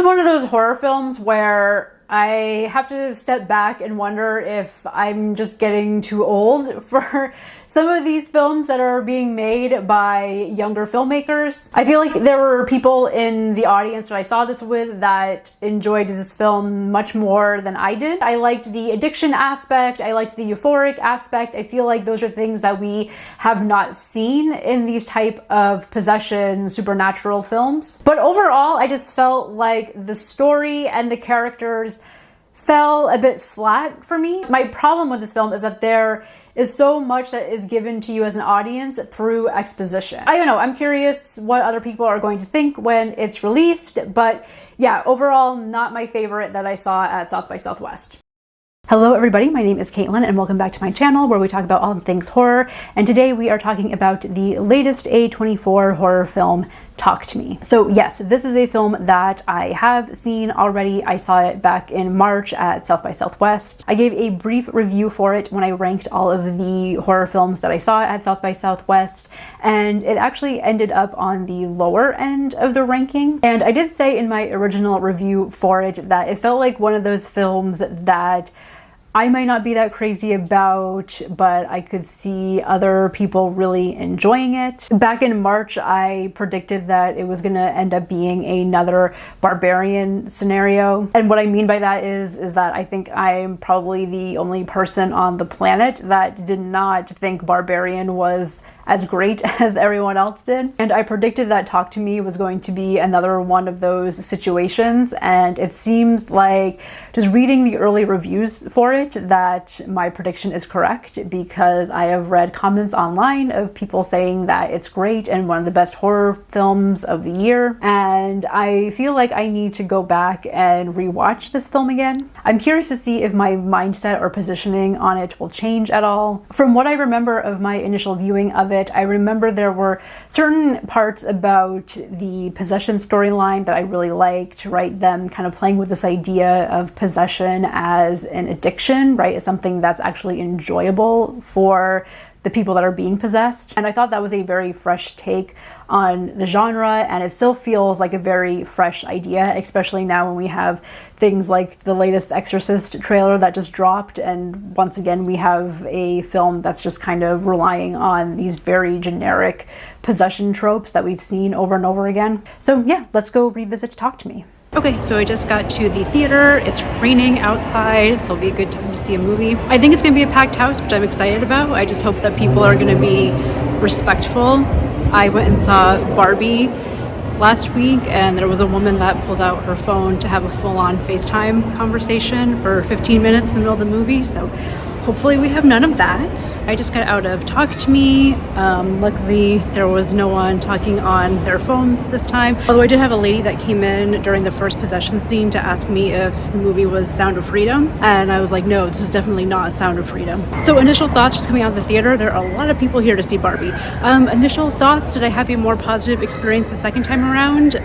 is one of those horror films where I have to step back and wonder if I'm just getting too old for some of these films that are being made by younger filmmakers. I feel like there were people in the audience that I saw this with that enjoyed this film much more than I did. I liked the addiction aspect, I liked the euphoric aspect. I feel like those are things that we have not seen in these type of possession, supernatural films. But overall, I just felt like the story and the characters fell a bit flat for me. My problem with this film is that there is so much that is given to you as an audience through exposition. I don't know, I'm curious what other people are going to think when it's released, but yeah, overall, not my favorite that I saw at South by Southwest. Hello everybody, my name is Caitlin and welcome back to my channel where we talk about all things horror, and today we are talking about the latest A24 horror film, Talk to Me. So yes, this is a film that I have seen already. I saw it back in March at South by Southwest. I gave a brief review for it when I ranked all of the horror films that I saw at South by Southwest, and it actually ended up on the lower end of the ranking. And I did say in my original review for it that it felt like one of those films that I might not be that crazy about, but I could see other people really enjoying it. Back in March, I predicted that it was gonna end up being another Barbarian scenario. And what I mean by that is that I think I'm probably the only person on the planet that did not think Barbarian was as great as everyone else did. And I predicted that Talk to Me was going to be another one of those situations, and it seems like just reading the early reviews for it that my prediction is correct, because I have read comments online of people saying that it's great and one of the best horror films of the year, and I feel like I need to go back and rewatch this film again. I'm curious to see if my mindset or positioning on it will change at all. From what I remember of my initial viewing of it, I remember there were certain parts about the possession storyline that I really liked, right? Them kind of playing with this idea of possession as an addiction, right? As something that's actually enjoyable for the people that are being possessed. And I thought that was a very fresh take on the genre, and it still feels like a very fresh idea, especially now when we have things like the latest Exorcist trailer that just dropped, and once again we have a film that's just kind of relying on these very generic possession tropes that we've seen over and over again. So yeah, let's go revisit Talk to Me. Okay, so I just got to the theater. It's raining outside, so it'll be a good time to see a movie. I think it's gonna be a packed house, which I'm excited about. I just hope that people are gonna be respectful. I went and saw Barbie last week, and there was a woman that pulled out her phone to have a full-on FaceTime conversation for 15 minutes in the middle of the movie, so hopefully we have none of that. I just got out of Talk to Me. Luckily, there was no one talking on their phones this time. Although I did have a lady that came in during the first possession scene to ask me if the movie was Sound of Freedom. And I was like, no, this is definitely not Sound of Freedom. So initial thoughts just coming out of the theater. There are a lot of people here to see Barbie. Initial thoughts, did I have a more positive experience the second time around?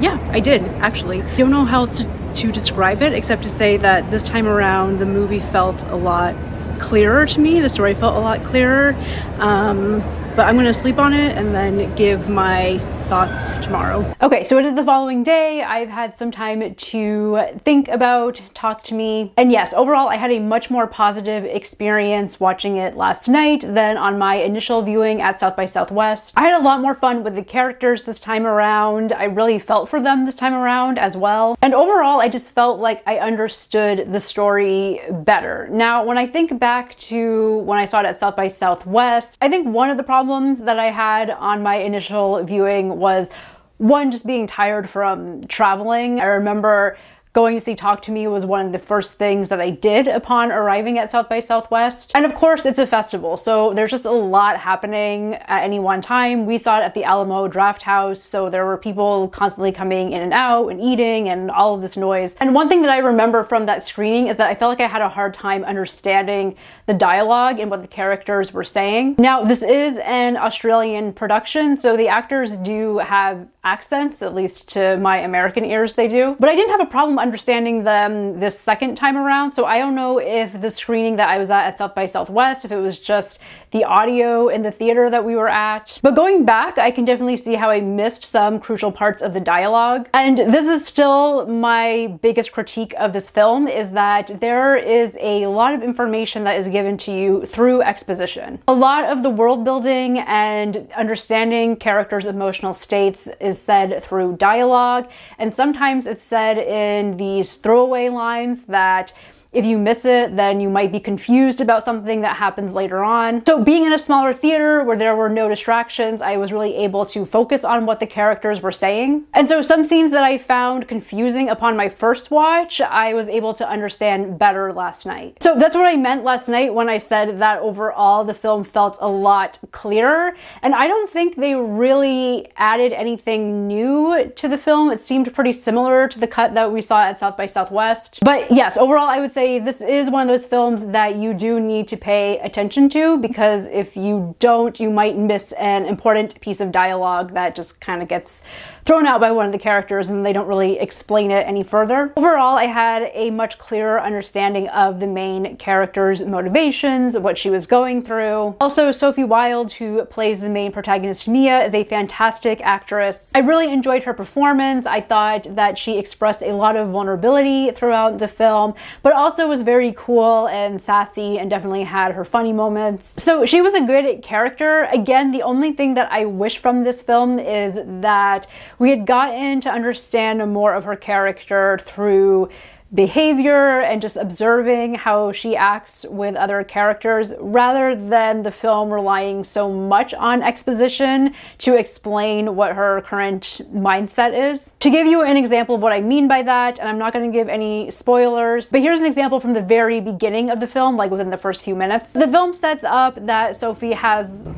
Yeah, I did, actually. I don't know how to describe it, except to say that this time around, the movie felt a lot clearer to me. The story felt a lot clearer, but I'm gonna sleep on it and then give my thoughts tomorrow. Okay, so it is the following day. I've had some time to think about Talk to Me, and yes, overall I had a much more positive experience watching it last night than on my initial viewing at South by Southwest. I had a lot more fun with the characters this time around. I really felt for them this time around as well, and overall I just felt like I understood the story better. Now, when I think back to when I saw it at South by Southwest, I think one of the problems that I had on my initial viewing was, one, just being tired from traveling. I remember going to see Talk to Me was one of the first things that I did upon arriving at South by Southwest. And of course, it's a festival, so there's just a lot happening at any one time. We saw it at the Alamo Draft House, so there were people constantly coming in and out and eating and all of this noise. And one thing that I remember from that screening is that I felt like I had a hard time understanding the dialogue and what the characters were saying. Now, this is an Australian production, so the actors do have accents, at least to my American ears they do. But I didn't have a problem understanding them this second time around, so I don't know if the screening that I was at South by Southwest, if it was just the audio in the theater that we were at. But going back, I can definitely see how I missed some crucial parts of the dialogue. And this is still my biggest critique of this film, is that there is a lot of information that is given to you through exposition. A lot of the world building and understanding characters' emotional states is said through dialogue, and sometimes it's said in these throwaway lines that if you miss it, then you might be confused about something that happens later on. So being in a smaller theater where there were no distractions, I was really able to focus on what the characters were saying. And so some scenes that I found confusing upon my first watch, I was able to understand better last night. So that's what I meant last night when I said that overall the film felt a lot clearer. And I don't think they really added anything new to the film. It seemed pretty similar to the cut that we saw at South by Southwest. But yes, overall I would say this is one of those films that you do need to pay attention to, because if you don't, you might miss an important piece of dialogue that just kind of gets thrown out by one of the characters and they don't really explain it any further. Overall, I had a much clearer understanding of the main character's motivations, what she was going through. Also, Sophie Wilde, who plays the main protagonist Mia, is a fantastic actress. I really enjoyed her performance. I thought that she expressed a lot of vulnerability throughout the film, but also was very cool and sassy and definitely had her funny moments. So she was a good character. Again, the only thing that I wish from this film is that we had gotten to understand more of her character through behavior and just observing how she acts with other characters, rather than the film relying so much on exposition to explain what her current mindset is. To give you an example of what I mean by that, and I'm not going to give any spoilers, but here's an example from the very beginning of the film, like within the first few minutes. The film sets up that Sophie has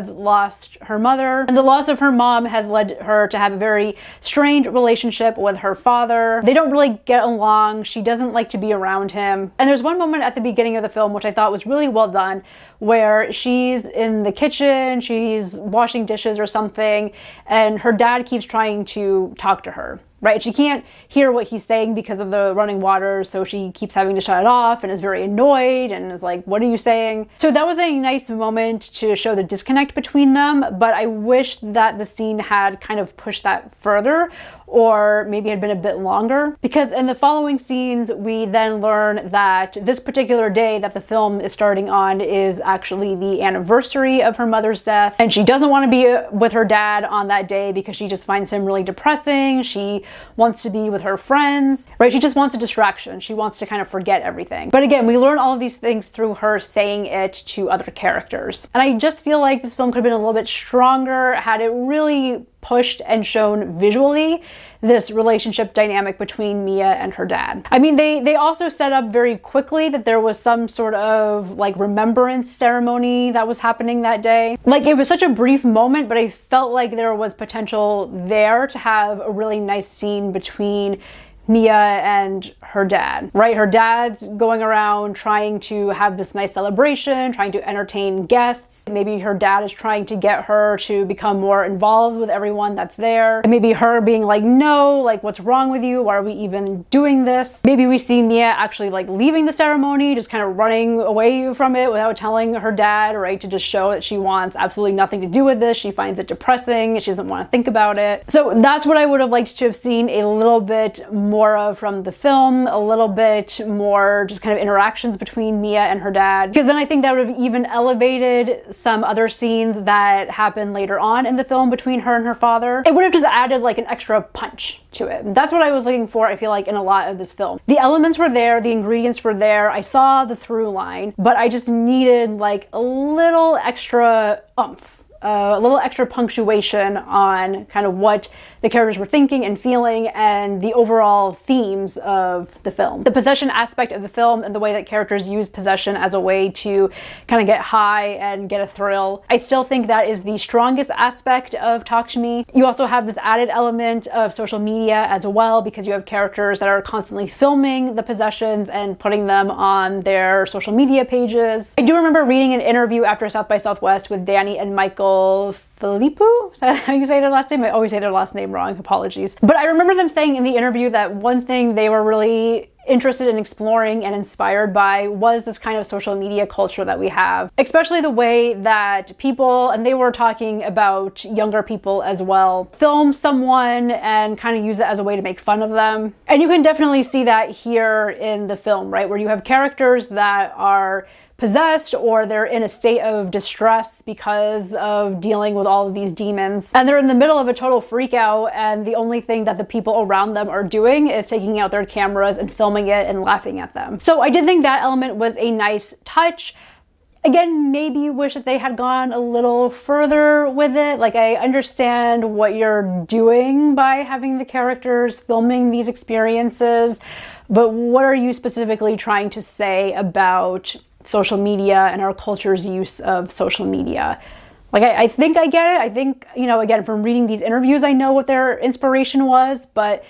lost her mother, and the loss of her mom has led her to have a very strained relationship with her father. They don't really get along. She doesn't like to be around him. And there's one moment at the beginning of the film which I thought was really well done, where she's in the kitchen, she's washing dishes or something, and her dad keeps trying to talk to her. Right? She can't hear what he's saying because of the running water, so she keeps having to shut it off and is very annoyed and is like, what are you saying? So that was a nice moment to show the disconnect between them, but I wish that the scene had kind of pushed that further, or maybe had been a bit longer, because in the following scenes we then learn that this particular day that the film is starting on is actually the anniversary of her mother's death, and she doesn't want to be with her dad on that day because she just finds him really depressing. She wants to be with her friends, right? She just wants a distraction. She wants to kind of forget everything. But again, we learn all of these things through her saying it to other characters. And I just feel like this film could have been a little bit stronger had it really pushed and shown visually this relationship dynamic between Mia and her dad. I mean, they also set up very quickly that there was some sort of like remembrance ceremony that was happening that day. Like, it was such a brief moment, but I felt like there was potential there to have a really nice scene between Mia and her dad, right? Her dad's going around trying to have this nice celebration, trying to entertain guests. Maybe her dad is trying to get her to become more involved with everyone that's there. And maybe her being like, no, like, what's wrong with you? Why are we even doing this? Maybe we see Mia actually like leaving the ceremony, just kind of running away from it without telling her dad, right? To just show that she wants absolutely nothing to do with this. She finds it depressing. She doesn't want to think about it. So that's what I would have liked to have seen a little bit more of from the film, a little bit more just kind of interactions between Mia and her dad, because then I think that would have even elevated some other scenes that happen later on in the film between her and her father. It would have just added like an extra punch to it. That's what I was looking for, I feel like, in a lot of this film. The elements were there, the ingredients were there, I saw the through line, but I just needed like a little extra oomph. A little extra punctuation on kind of what the characters were thinking and feeling and the overall themes of the film. The possession aspect of the film and the way that characters use possession as a way to kind of get high and get a thrill, I still think that is the strongest aspect of Talk to Me. You also have this added element of social media as well, because you have characters that are constantly filming the possessions and putting them on their social media pages. I do remember reading an interview after South by Southwest with Danny and Michael Filippo? Is that how you say their last name? I always say their last name wrong, apologies. But I remember them saying in the interview that one thing they were really interested in exploring and inspired by was this kind of social media culture that we have, especially the way that people, and they were talking about younger people as well, film someone and kind of use it as a way to make fun of them. And you can definitely see that here in the film, right? Where you have characters that are possessed or they're in a state of distress because of dealing with all of these demons, and they're in the middle of a total freak out, and the only thing that the people around them are doing is taking out their cameras and filming it and laughing at them. So I did think that element was a nice touch. Again, maybe wish that they had gone a little further with it. Like, I understand what you're doing by having the characters filming these experiences, but what are you specifically trying to say about social media and our culture's use of social media? Like, I think I get it. I think, you know, again, from reading these interviews, I know what their inspiration was, but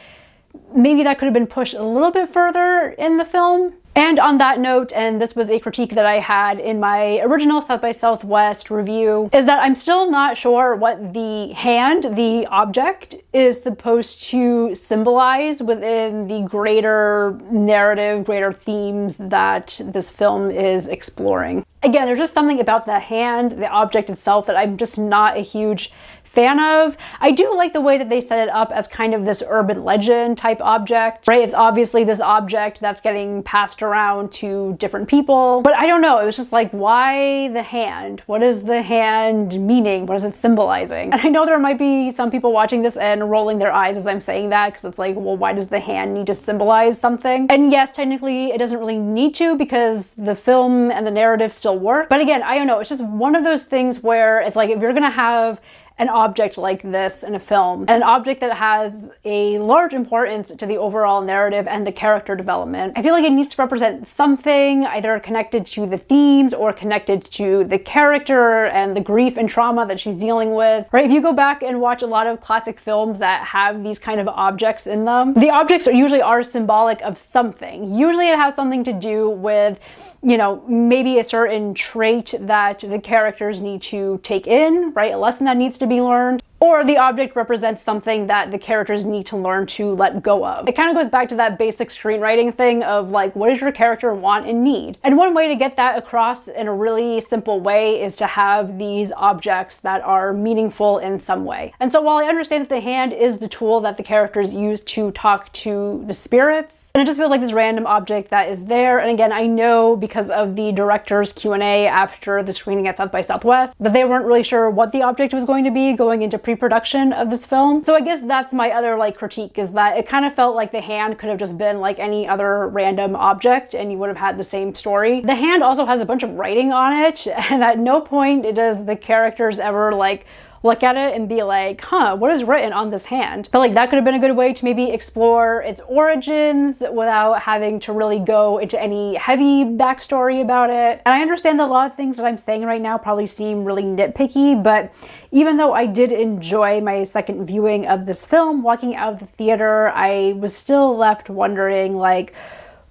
maybe that could have been pushed a little bit further in the film. And on that note, and this was a critique that I had in my original South by Southwest review, is that I'm still not sure what the hand, the object, is supposed to symbolize within the greater narrative, greater themes that this film is exploring. Again, there's just something about the hand, the object itself, that I'm just not a huge fan of. I do like the way that they set it up as kind of this urban legend type object, right? It's obviously this object that's getting passed around to different people, but I don't know, it was just like, why the hand? What is the hand meaning? What is it symbolizing? And I know there might be some people watching this and rolling their eyes as I'm saying that, because it's like, well, why does the hand need to symbolize something? And yes, technically it doesn't really need to, because the film and the narrative still work. But again, I don't know, it's just one of those things where it's like, if you're gonna have an object like this in a film, and an object that has a large importance to the overall narrative and the character development, I feel like it needs to represent something either connected to the themes or connected to the character and the grief and trauma that she's dealing with, right? If you go back and watch a lot of classic films that have these kind of objects in them, the objects usually are symbolic of something. Usually it has something to do with, you know, maybe a certain trait that the characters need to take in, right? A lesson that needs to be learned, or the object represents something that the characters need to learn to let go of. It kind of goes back to that basic screenwriting thing of like, what does your character want and need? And one way to get that across in a really simple way is to have these objects that are meaningful in some way. And so while I understand that the hand is the tool that the characters use to talk to the spirits, and it just feels like this random object that is there. And again, I know because of the director's Q&A after the screening at South by Southwest that they weren't really sure what the object was going to be going into pre-production of this film. So I guess that's my other like critique, is that it kind of felt like the hand could have just been like any other random object and you would have had the same story. The hand also has a bunch of writing on it, and at no point does the characters ever like look at it and be like, huh, what is written on this hand? I feel like that could have been a good way to maybe explore its origins without having to really go into any heavy backstory about it. And I understand that a lot of things that I'm saying right now probably seem really nitpicky, but even though I did enjoy my second viewing of this film, walking out of the theater, I was still left wondering, like,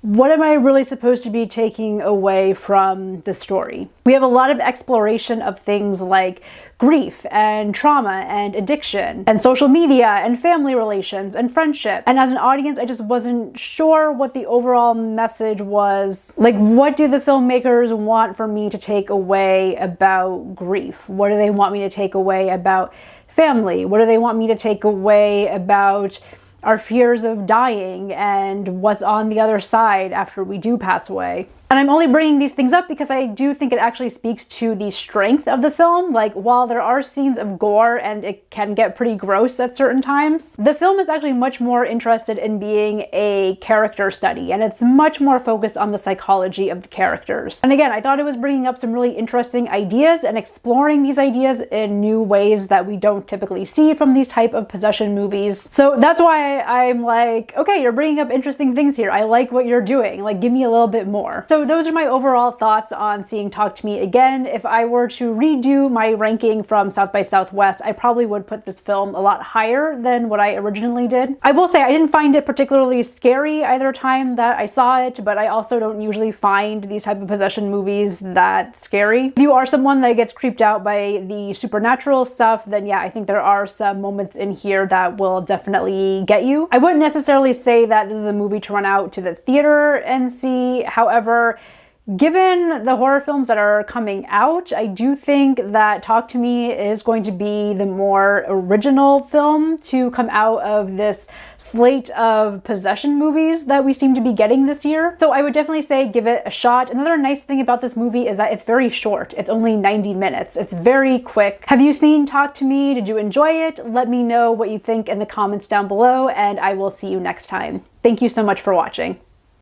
what am I really supposed to be taking away from the story? We have a lot of exploration of things like grief and trauma and addiction and social media and family relations and friendship. And as an audience, I just wasn't sure what the overall message was. Like, what do the filmmakers want for me to take away about grief? What do they want me to take away about family? What do they want me to take away about our fears of dying and what's on the other side after we do pass away? And I'm only bringing these things up because I do think it actually speaks to the strength of the film. Like, while there are scenes of gore and it can get pretty gross at certain times, the film is actually much more interested in being a character study, and it's much more focused on the psychology of the characters. And again, I thought it was bringing up some really interesting ideas and exploring these ideas in new ways that we don't typically see from these type of possession movies. So that's why I'm like, okay, you're bringing up interesting things here. I like what you're doing. Like, give me a little bit more. So So those are my overall thoughts on seeing Talk to Me Again. If I were to redo my ranking from South by Southwest, I probably would put this film a lot higher than what I originally did. I will say I didn't find it particularly scary either time that I saw it, but I also don't usually find these type of possession movies that scary. If you are someone that gets creeped out by the supernatural stuff, then yeah, I think there are some moments in here that will definitely get you. I wouldn't necessarily say that this is a movie to run out to the theater and see. However, given the horror films that are coming out, I do think that Talk to Me is going to be the more original film to come out of this slate of possession movies that we seem to be getting this year. So I would definitely say give it a shot. Another nice thing about this movie is that it's very short. It's only 90 minutes. It's very quick. Have you seen Talk to Me? Did you enjoy it? Let me know what you think in the comments down below, and I will see you next time. Thank you so much for watching.